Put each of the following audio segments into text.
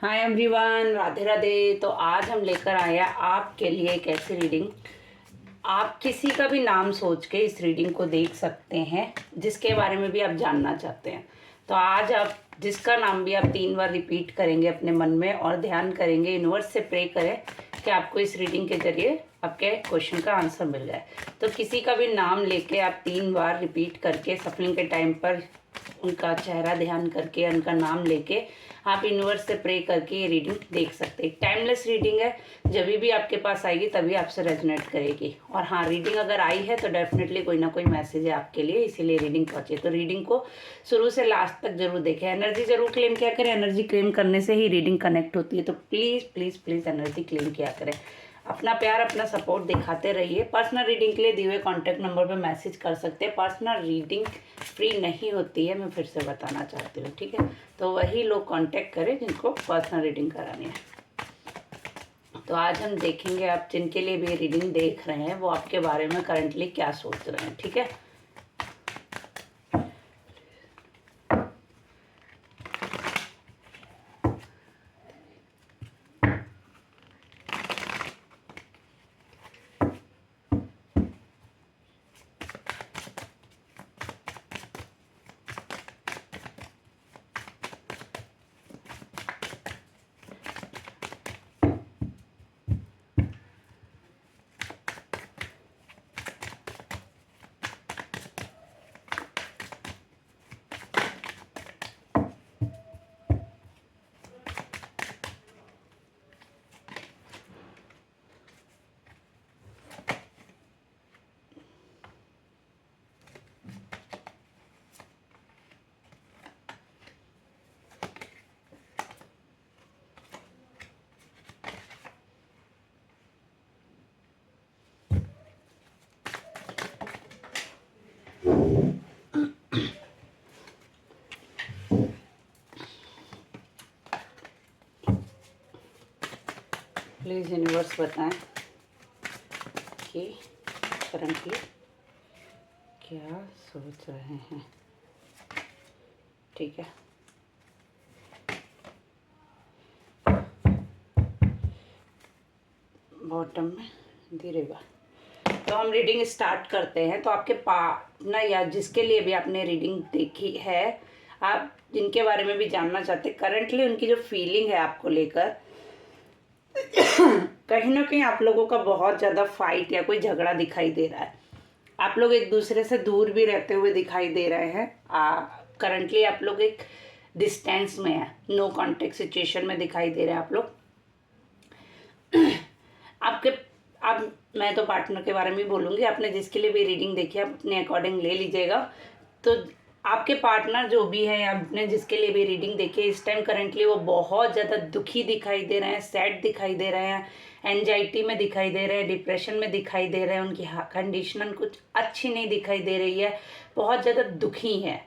Hi everyone, Radhe Radhe. तो आज हम लेकर आए हैं आपके लिए एक ऐसी रीडिंग। आप किसी का भी नाम सोच के इस रीडिंग को देख सकते हैं जिसके बारे में भी आप जानना चाहते हैं। तो आज आप जिसका नाम भी आप 3 बार रिपीट करेंगे अपने मन में और ध्यान करेंगे, यूनिवर्स से प्रे करें कि आपको इस रीडिंग के जरिए आपके क्वेश्चन का आंसर मिल जाए। तो किसी का भी नाम लेके आप 3 बार रिपीट करके सफलिंग के टाइम पर उनका चेहरा ध्यान करके उनका नाम लेके आप यूनिवर्स से प्रे करके ये रीडिंग देख सकते हैं। टाइमलेस रीडिंग है, जब भी आपके पास आएगी तभी आपसे रेजोनेट करेगी। और हाँ, रीडिंग अगर आई है तो डेफिनेटली कोई ना कोई मैसेज है आपके लिए, इसीलिए रीडिंग पहुंची। तो रीडिंग को शुरू से लास्ट तक जरूर देखें, एनर्जी जरूर क्लेम किया करें। एनर्जी क्लेम करने से ही रीडिंग कनेक्ट होती है, तो please please please energy claim किया करें। अपना प्यार अपना सपोर्ट दिखाते रहिए। पर्सनल रीडिंग के लिए दिए हुए कॉन्टैक्ट नंबर पर मैसेज कर सकते हैं। पर्सनल रीडिंग फ्री नहीं होती है, मैं फिर से बताना चाहती हूँ, ठीक है। तो वही लोग कांटेक्ट करें जिनको पर्सनल रीडिंग करानी है। तो आज हम देखेंगे आप जिनके लिए भी रीडिंग देख रहे हैं वो आपके बारे में करंटली क्या सोच रहे हैं, ठीक है। प्लीज़ यूनिवर्स बताएं कि करंटली क्या सोच रहे हैं, ठीक है। बॉटम में धीरेगा। तो हम रीडिंग स्टार्ट करते हैं। तो आपके पार्टनर या जिसके लिए भी आपने रीडिंग देखी है, आप जिनके बारे में भी जानना चाहते हैं, करंटली उनकी जो फीलिंग है आपको लेकर, कहीं ना कहीं आप लोगों का बहुत ज़्यादा फाइट या कोई झगड़ा दिखाई दे रहा है। आप लोग एक दूसरे से दूर भी रहते हुए दिखाई दे रहे हैं। करंटली आप लोग एक डिस्टेंस में है, नो कॉन्टेक्ट सिचुएशन में दिखाई दे रहे हैं आप लोग। आपके अब मैं तो पार्टनर के बारे में बोलूँगी, आपने जिसके लिए भी रीडिंग देखी है आप अपने अकॉर्डिंग ले लीजिएगा। तो आपके पार्टनर जो भी है, आपने जिसके लिए भी रीडिंग देखी है, इस टाइम करंटली वो बहुत ज़्यादा दुखी दिखाई दे रहे हैं, सैड दिखाई दे रहे हैं, एंजाइटी में दिखाई दे रहे हैं, डिप्रेशन में दिखाई दे रहे हैं। उनकी कंडीशन कुछ अच्छी नहीं दिखाई दे रही है, बहुत ज़्यादा दुखी है।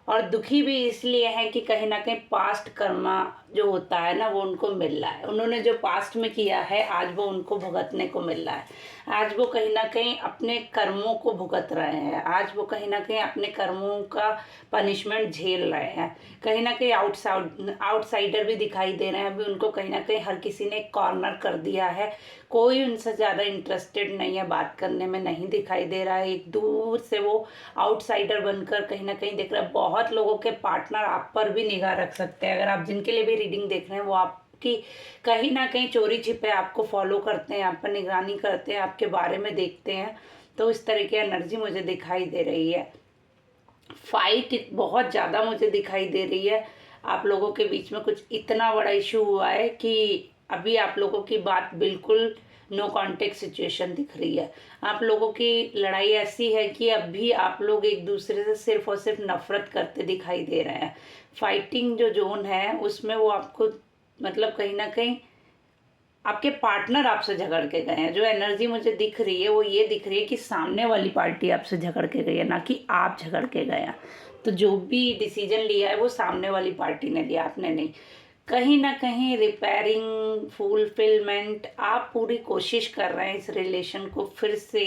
और दुखी भी इसलिए है कि कहीं ना कहीं पास्ट कर्मा जो होता है ना, वो उनको मिल रहा है। उन्होंने जो पास्ट में किया है आज वो उनको भुगतने को मिल रहा है। आज वो कहीं ना कहीं अपने कर्मों को भुगत रहे हैं। आज वो कहीं ना कहीं अपने कर्मों का पनिशमेंट झेल रहे हैं। कहीं ना कहीं आउटसाइडर भी दिखाई दे रहे हैं। अभी उनको कहीं ना कहीं हर किसी ने कॉर्नर कर दिया है। कोई उनसे ज़्यादा इंटरेस्टेड नहीं है, बात करने में नहीं दिखाई दे रहा है। एक दूर से वो आउटसाइडर बनकर कहीं ना कहीं देख रहा है। बहुत लोगों के पार्टनर आप पर भी निगाह रख सकते हैं। अगर आप जिनके लिए भी रीडिंग देख रहे हैं वो आपकी कहीं ना कहीं चोरी छिपे आपको फॉलो करते हैं, आप पर निगरानी करते हैं, आपके बारे में देखते हैं। तो इस तरह की एनर्जी मुझे दिखाई दे रही है। फाइट बहुत ज़्यादा मुझे दिखाई दे रही है। आप लोगों के बीच में कुछ इतना बड़ा इशू हुआ है कि अभी आप लोगों की बात बिल्कुल नो कॉन्टेक्ट सिचुएशन दिख रही है। आप लोगों की लड़ाई ऐसी है कि अभी आप लोग एक दूसरे से सिर्फ और सिर्फ नफरत करते दिखाई दे रहे हैं। फाइटिंग जो जोन है उसमें वो आपको मतलब कहीं ना कहीं आपके पार्टनर आपसे झगड़ के गए हैं। जो एनर्जी मुझे दिख रही है वो ये दिख रही है कि सामने वाली पार्टी आपसे झगड़ के गई है, ना कि आप झगड़ के गए हैं। तो जो भी डिसीजन लिया है वो सामने वाली पार्टी ने लिया, आपने नहीं। कहीं ना कहीं रिपेयरिंग फुलफिलमेंट आप पूरी कोशिश कर रहे हैं इस रिलेशन को फिर से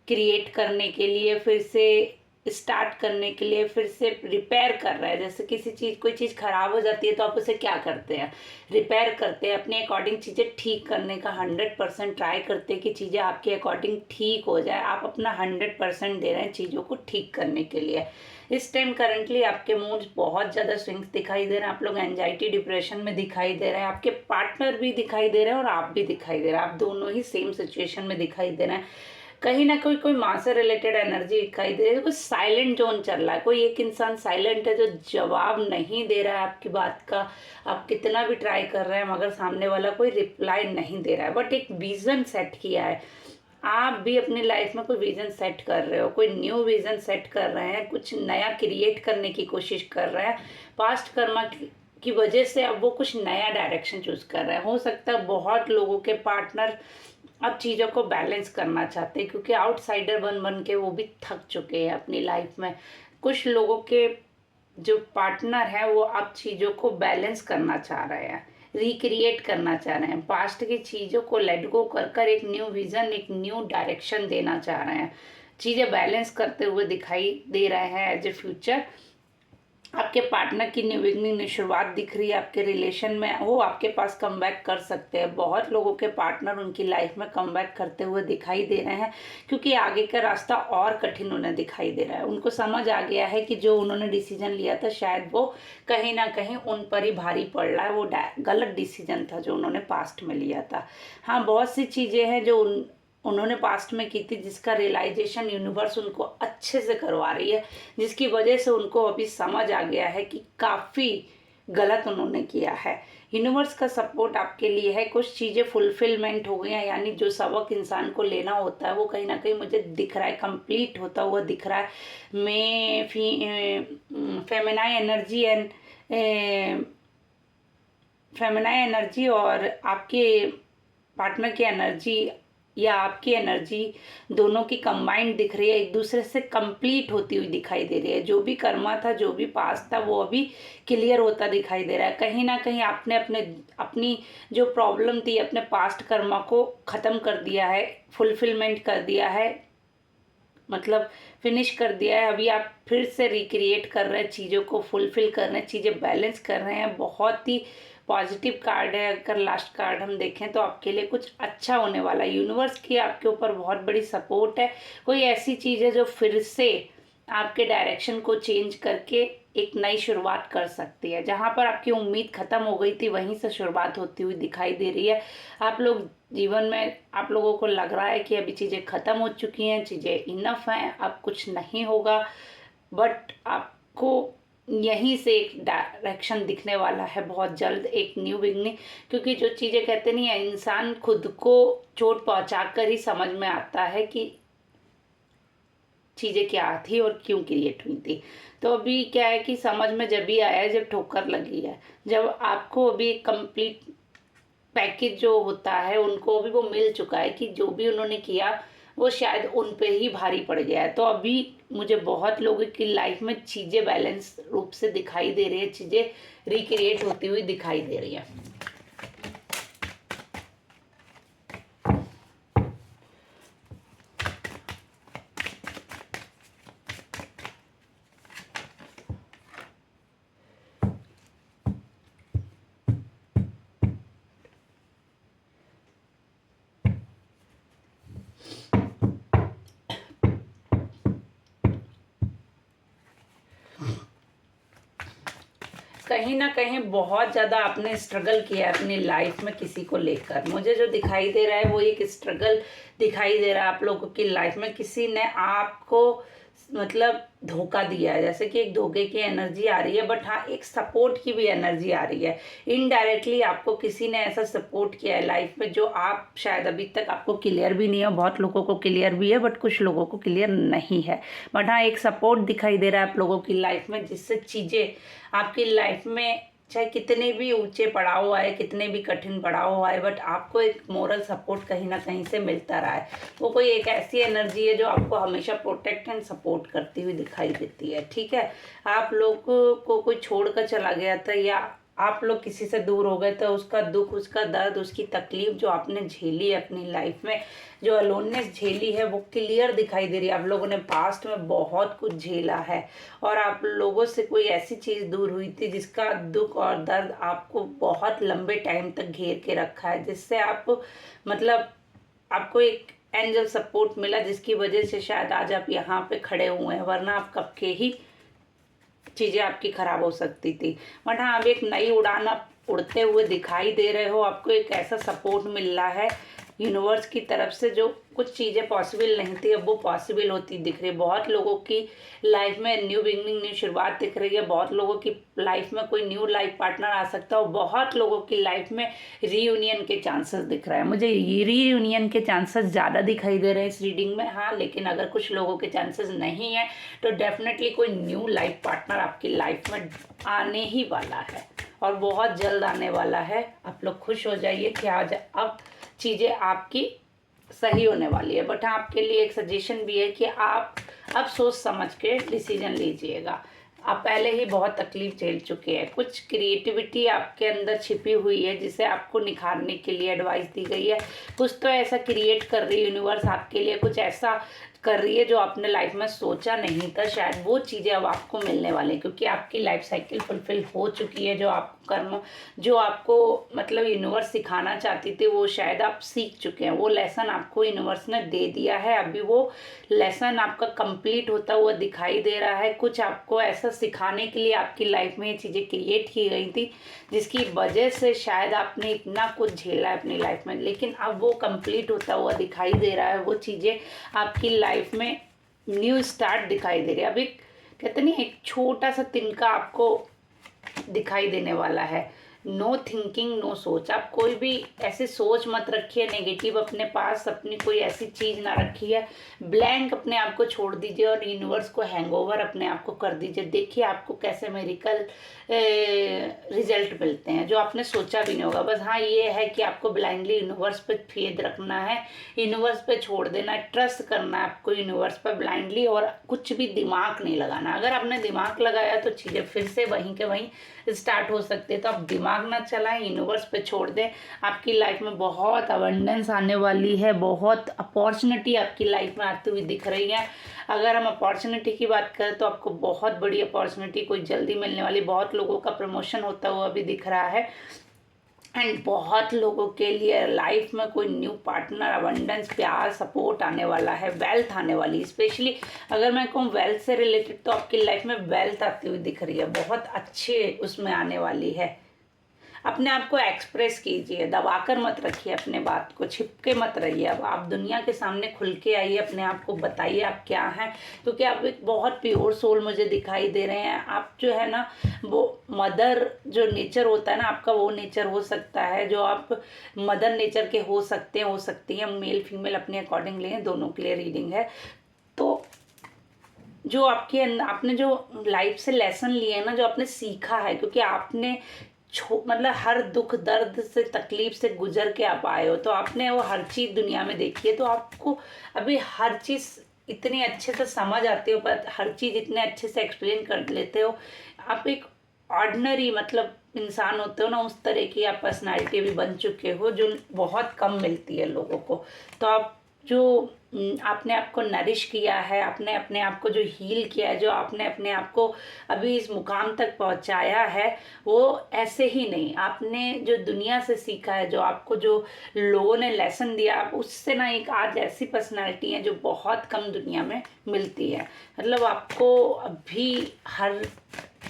क्रिएट करने के लिए, फिर से स्टार्ट करने के लिए फिर से रिपेयर कर रहा है। जैसे किसी चीज़ कोई चीज़ ख़राब हो जाती है तो आप उसे क्या करते हैं, रिपेयर करते हैं, अपने अकॉर्डिंग चीज़ें ठीक करने का 100% ट्राई करते हैं कि चीज़ें आपके अकॉर्डिंग ठीक हो जाए। आप अपना 100% दे रहे हैं चीज़ों को ठीक करने के लिए। इस टाइम करंटली आपके मूड्स बहुत ज़्यादा स्विंग्स दिखाई दे रहे हैं, आप लोग एंजाइटी डिप्रेशन में दिखाई दे रहे हैं, आपके पार्टनर भी दिखाई दे रहे हैं और आप भी दिखाई दे रहे हैं, आप दोनों ही सेम सिचुएशन में दिखाई दे रहे हैं। कहीं ना कोई माँ से रिलेटेड एनर्जी दिखाई दे रही है, कोई साइलेंट जोन चल रहा है, कोई एक इंसान साइलेंट है जो जवाब नहीं दे रहा है आपकी बात का। आप कितना भी ट्राई कर रहे हैं मगर सामने वाला कोई रिप्लाई नहीं दे रहा है, बट एक विजन सेट किया है। आप भी अपनी लाइफ में कोई विजन सेट कर रहे हो, कोई न्यू विजन सेट कर रहे हैं, कुछ नया क्रिएट करने की कोशिश कर रहे हैं। पास्ट कर्मा की वजह से अब वो कुछ नया डायरेक्शन चूज कर रहे हैं। हो सकता है बहुत लोगों के पार्टनर अब चीज़ों को बैलेंस करना चाहते हैं, क्योंकि आउटसाइडर बन बन के वो भी थक चुके हैं अपनी लाइफ में। कुछ लोगों के जो पार्टनर है वो अब चीज़ों को बैलेंस करना चाह रहे हैं, रिक्रिएट करना चाह रहे हैं, पास्ट की चीज़ों को लेट गो कर कर एक न्यू विजन, एक न्यू डायरेक्शन देना चाह रहे हैं। चीज़ें बैलेंस करते हुए दिखाई दे रहे हैं एज ए फ्यूचर। आपके पार्टनर की न्यू बिगनिंग, न्यू शुरुआत दिख रही है आपके रिलेशन में, वो आपके पास कम बैक कर सकते हैं। बहुत लोगों के पार्टनर उनकी लाइफ में कम बैक करते हुए दिखाई दे रहे हैं, क्योंकि आगे का रास्ता और कठिन उन्हें दिखाई दे रहा है। उनको समझ आ गया है कि जो उन्होंने डिसीजन लिया था शायद वो कहीं ना कहीं उन पर ही भारी पड़ रहा है, वो गलत डिसीजन था जो उन्होंने पास्ट में लिया था। हाँ, बहुत सी चीज़ें हैं जो उन्होंने पास्ट में की थी जिसका रियलाइजेशन यूनिवर्स उनको अच्छे से करवा रही है, जिसकी वजह से उनको अभी समझ आ गया है कि काफ़ी गलत उन्होंने किया है। यूनिवर्स का सपोर्ट आपके लिए है, कुछ चीज़ें फुलफिलमेंट हो गई हैं, यानी जो सबक इंसान को लेना होता है वो कहीं ना कहीं मुझे दिख रहा है, कंप्लीट होता हुआ दिख रहा है। मैं feminine energy and feminine energy और आपके पार्टनर की एनर्जी या आपकी एनर्जी दोनों की कंबाइंड दिख रही है, एक दूसरे से कंप्लीट होती हुई दिखाई दे रही है। जो भी कर्मा था, जो भी पास था, वो अभी क्लियर होता दिखाई दे रहा है। कहीं ना कहीं आपने अपनी जो प्रॉब्लम थी अपने पास्ट कर्मा को ख़त्म कर दिया है, फुलफिलमेंट कर दिया है, मतलब फिनिश कर दिया है। अभी आप फिर से रिक्रिएट कर रहे हैं, चीज़ों को फुलफिल कर रहे हैं, चीज़ें बैलेंस कर रहे हैं। बहुत ही पॉजिटिव कार्ड है। अगर लास्ट कार्ड हम देखें तो आपके लिए कुछ अच्छा होने वाला है। यूनिवर्स की आपके ऊपर बहुत बड़ी सपोर्ट है। कोई ऐसी चीज़ है जो फिर से आपके डायरेक्शन को चेंज करके एक नई शुरुआत कर सकती है। जहाँ पर आपकी उम्मीद ख़त्म हो गई थी वहीं से शुरुआत होती हुई दिखाई दे रही है। आप लोग जीवन में, आप लोगों को लग रहा है कि अभी चीज़ें ख़त्म हो चुकी हैं, चीज़ें इनफ हैं, अब कुछ नहीं होगा, बट आपको यहीं से एक डायरेक्शन दिखने वाला है बहुत जल्द, एक न्यू बिगनिंग। क्योंकि जो चीज़ें कहते नहीं है, इंसान खुद को चोट पहुंचा कर ही समझ में आता है कि चीज़ें क्या थी और क्यों क्रिएट हुई थी। तो अभी क्या है कि समझ में जब भी आया है जब ठोकर लगी है, जब आपको अभी कंप्लीट पैकेज जो होता है उनको अभी वो मिल चुका है कि जो भी उन्होंने किया वो शायद उन पे ही भारी पड़ गया है। तो अभी मुझे बहुत लोगों की लाइफ में चीज़ें बैलेंस रूप से दिखाई दे रही है, चीज़ें रिक्रिएट होती हुई दिखाई दे रही है। कहीं ना कहीं बहुत ज़्यादा आपने स्ट्रगल किया है अपनी लाइफ में किसी को लेकर। मुझे जो दिखाई दे रहा है वो एक स्ट्रगल दिखाई दे रहा है आप लोगों की लाइफ में। किसी ने आपको मतलब धोखा दिया है, जैसे कि एक धोखे की एनर्जी आ रही है, बट हाँ एक सपोर्ट की भी एनर्जी आ रही है। इनडायरेक्टली आपको किसी ने ऐसा सपोर्ट किया है लाइफ में जो आप शायद अभी तक आपको क्लियर भी नहीं है। बहुत लोगों को क्लियर भी है बट कुछ लोगों को क्लियर नहीं है। बट हाँ एक सपोर्ट दिखाई दे रहा है आप लोगों की लाइफ में, जिससे चीज़ें आपकी लाइफ में चाहे कितने भी ऊंचे पड़ाव आए, कितने भी कठिन पड़ाव आए, बट आपको एक मोरल सपोर्ट कहीं ना कहीं से मिलता रहा है। वो कोई एक ऐसी एनर्जी है जो आपको हमेशा प्रोटेक्ट एंड सपोर्ट करती हुई दिखाई देती है। ठीक है, आप लोग को कोई छोड़ कर चला गया था या आप लोग किसी से दूर हो गए तो उसका दुख, उसका दर्द, उसकी तकलीफ जो आपने झेली है अपनी लाइफ में, जो अलोननेस झेली है, वो क्लियर दिखाई दे रही है। आप लोगों ने पास्ट में बहुत कुछ झेला है और आप लोगों से कोई ऐसी चीज़ दूर हुई थी जिसका दुख और दर्द आपको बहुत लंबे टाइम तक घेर के रखा है, जिससे आप मतलब आपको एक एंजल सपोर्ट मिला, जिसकी वजह से शायद आज आप यहाँ पे खड़े हुए हैं, वरना आप कब के ही चीज़ें आपकी ख़राब हो सकती थी। बट हाँ, अब एक नई उड़ान आप उड़ते हुए दिखाई दे रहे हो। आपको एक ऐसा सपोर्ट मिल रहा है यूनिवर्स की तरफ से, जो कुछ चीज़ें पॉसिबल नहीं थी अब वो पॉसिबल होती दिख रही है। बहुत लोगों की लाइफ में न्यू बिगनिंग, न्यू शुरुआत दिख रही है। बहुत लोगों की लाइफ में कोई न्यू लाइफ पार्टनर आ सकता है और बहुत लोगों की लाइफ में रीयूनियन के चांसेस दिख रहे हैं। मुझे ये रीयूनियन के चांसेस ज़्यादा दिखाई दे रहे हैं इस रीडिंग में। हाँ, लेकिन अगर कुछ लोगों के चांसेस नहीं है तो डेफिनेटली कोई न्यू लाइफ पार्टनर आपकी लाइफ में आने ही वाला है और बहुत जल्द आने वाला है। आप लोग खुश हो जाइए कि आज अब चीज़ें आपकी सही होने वाली है। बट हाँ, आपके लिए एक सजेशन भी है कि आप अब सोच समझ के डिसीजन लीजिएगा। आप पहले ही बहुत तकलीफ झेल चुके हैं। कुछ क्रिएटिविटी आपके अंदर छिपी हुई है जिसे आपको निखारने के लिए एडवाइस दी गई है। कुछ तो ऐसा क्रिएट कर रही है यूनिवर्स आपके लिए, कुछ ऐसा कर रही है जो आपने लाइफ में सोचा नहीं था। शायद वो चीज़ें अब आपको मिलने वाली हैं, क्योंकि आपकी लाइफ साइकिल फुलफिल हो चुकी है। जो आप कर्म, जो आपको मतलब यूनिवर्स सिखाना चाहती थी, वो शायद आप सीख चुके हैं। वो लेसन आपको यूनिवर्स ने दे दिया है। अभी वो लेसन आपका कंप्लीट होता हुआ दिखाई दे रहा है। कुछ आपको ऐसा सिखाने के लिए आपकी लाइफ में ये चीज़ें क्रिएट की गई थी, जिसकी वजह से शायद आपने इतना कुछ झेला है अपनी लाइफ में, लेकिन अब वो कंप्लीट होता हुआ दिखाई दे रहा है। वो चीज़ें आपकी लाइफ में न्यू स्टार्ट दिखाई दे रही है। अभी कहते नहीं, एक छोटा सा तिनका आपको दिखाई देने वाला है। नो थिंकिंग, नो सोच। आप कोई भी ऐसे सोच मत रखिए नेगेटिव अपने पास, अपनी कोई ऐसी चीज़ ना रखिए। ब्लैंक अपने आप को छोड़ दीजिए और यूनिवर्स को हैंगओवर अपने आप को कर दीजिए। देखिए आपको कैसे मेरिकल रिजल्ट मिलते हैं जो आपने सोचा भी नहीं होगा। बस हाँ, ये है कि आपको ब्लाइंडली यूनिवर्स पे फेथ रखना है, यूनिवर्स पे छोड़ देना है, ट्रस्ट करना है आपको यूनिवर्स पर ब्लाइंडली, और कुछ भी दिमाग नहीं लगाना। अगर आपने दिमाग लगाया तो चीज़ें फिर से वहीं के वहीं स्टार्ट हो सकते हैं। तो आप दिमाग ना चलाएं, यूनिवर्स पे छोड़ दें। आपकी लाइफ में बहुत अबंडेंस आने वाली है, बहुत अपॉर्चुनिटी आपकी लाइफ में आती हुई दिख रही है। अगर हम अपॉर्चुनिटी की बात करें तो आपको बहुत बड़ी अपॉर्चुनिटी कोई जल्दी मिलने वाली। बहुत लोगों का प्रमोशन होता हुआ भी दिख रहा है एंड बहुत लोगों के लिए लाइफ में कोई न्यू पार्टनर, अबंडेंस, प्यार, सपोर्ट आने वाला है, वेल्थ आने वाली। स्पेशली अगर मैं कहूँ वेल्थ से रिलेटेड, तो आपकी लाइफ में वेल्थ आती हुई दिख रही है, बहुत अच्छे उसमें आने वाली है। अपने आप को एक्सप्रेस कीजिए, दबाकर मत रखिए अपने बात को, छिपके मत रहिए। अब आप दुनिया के सामने खुल के आइए, अपने आप को बताइए आप क्या हैं, क्योंकि आप एक बहुत प्योर सोल मुझे दिखाई दे रहे हैं। आप जो है ना, वो मदर जो नेचर होता है ना आपका, वो नेचर हो सकता है जो आप मदर नेचर के हो सकते हैं, हो सकती हैं। मेल फीमेल अपने अकॉर्डिंग लें, दोनों के लिए रीडिंग है। तो जो आपके आपने जो लाइफ से लेसन लिए ना, जो आपने सीखा है, क्योंकि आपने मतलब हर दुख दर्द से, तकलीफ से गुजर के आप आए हो, तो आपने वो हर चीज़ दुनिया में देखी है। तो आपको अभी हर चीज़ इतनी अच्छे से समझ आती हो, पर हर चीज़ इतने अच्छे से एक्सप्लेन कर लेते हो। आप एक ऑर्डिनरी मतलब इंसान होते हो ना, उस तरह की आप पर्सनालिटी भी बन चुके हो, जो बहुत कम मिलती है लोगों को। तो आप जो आपने आपको नरिश किया है, आपने अपने आप को जो हील किया है, जो आपने अपने आप को अभी इस मुकाम तक पहुंचाया है, वो ऐसे ही नहीं, आपने जो दुनिया से सीखा है, जो आपको जो लोगों ने लेसन दिया, उससे ना एक आज ऐसी पर्सनालिटी है जो बहुत कम दुनिया में मिलती है। मतलब आपको अभी हर,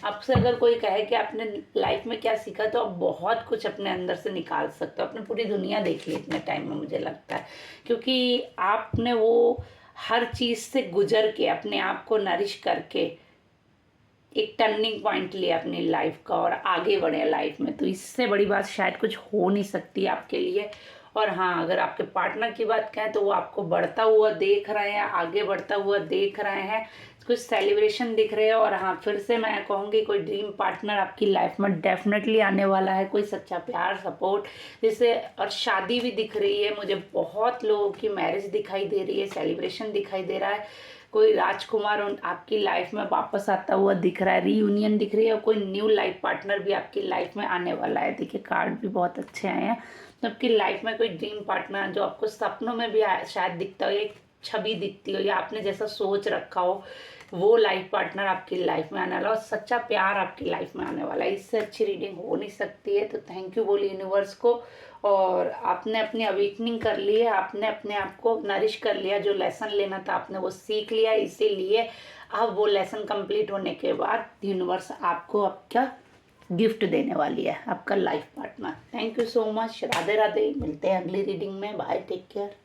आपसे अगर कोई कहे कि आपने लाइफ में क्या सीखा, तो आप बहुत कुछ अपने अंदर से निकाल सकते हो। आपने पूरी दुनिया देख ली इतने टाइम में, मुझे लगता है, क्योंकि आपने वो हर चीज़ से गुजर के अपने आप को नरिश करके एक टर्निंग पॉइंट लिया अपनी लाइफ का और आगे बढ़े लाइफ में। तो इससे बड़ी बात शायद कुछ हो नहीं सकती आपके लिए। और हाँ, अगर आपके पार्टनर की बात करें तो वो आपको बढ़ता हुआ देख रहे हैं, आगे बढ़ता हुआ देख रहे हैं, कुछ सेलिब्रेशन दिख रहे हैं। और हाँ, फिर से मैं कहूँगी कोई ड्रीम पार्टनर आपकी लाइफ में डेफिनेटली आने वाला है, कोई सच्चा प्यार, सपोर्ट, जिसे, और शादी भी दिख रही है मुझे। बहुत लोगों की मैरिज दिखाई दे रही है, सेलिब्रेशन दिखाई दे रहा है। कोई राजकुमार आपकी लाइफ में वापस आता हुआ दिख रहा है, रीयूनियन दिख रही है, और कोई न्यू लाइफ पार्टनर भी आपकी लाइफ में आने वाला है। देखिए कार्ड भी बहुत अच्छे आए हैं। तो आपकी लाइफ में कोई ड्रीम पार्टनर जो आपको सपनों में भी शायद दिखता हो, एक छवि दिखती हो, या आपने जैसा सोच रखा हो, वो लाइफ पार्टनर आपकी लाइफ में आने वाला, और सच्चा प्यार आपकी लाइफ में आने वाला है। इससे अच्छी रीडिंग हो नहीं सकती है। तो थैंक यू बोलिए यूनिवर्स को। और आपने अपनी अवेकनिंग कर ली है, आपने अपने आप को नरिश कर लिया, जो लेसन लेना था आपने वो सीख लिया। इसीलिए अब वो लेसन कंप्लीट होने के बाद यूनिवर्स आपको आपका गिफ्ट देने वाली है, आपका life partner. Thank you so much. Radhe Radhe. मिलते हैं अगली रीडिंग में। Bye, take care.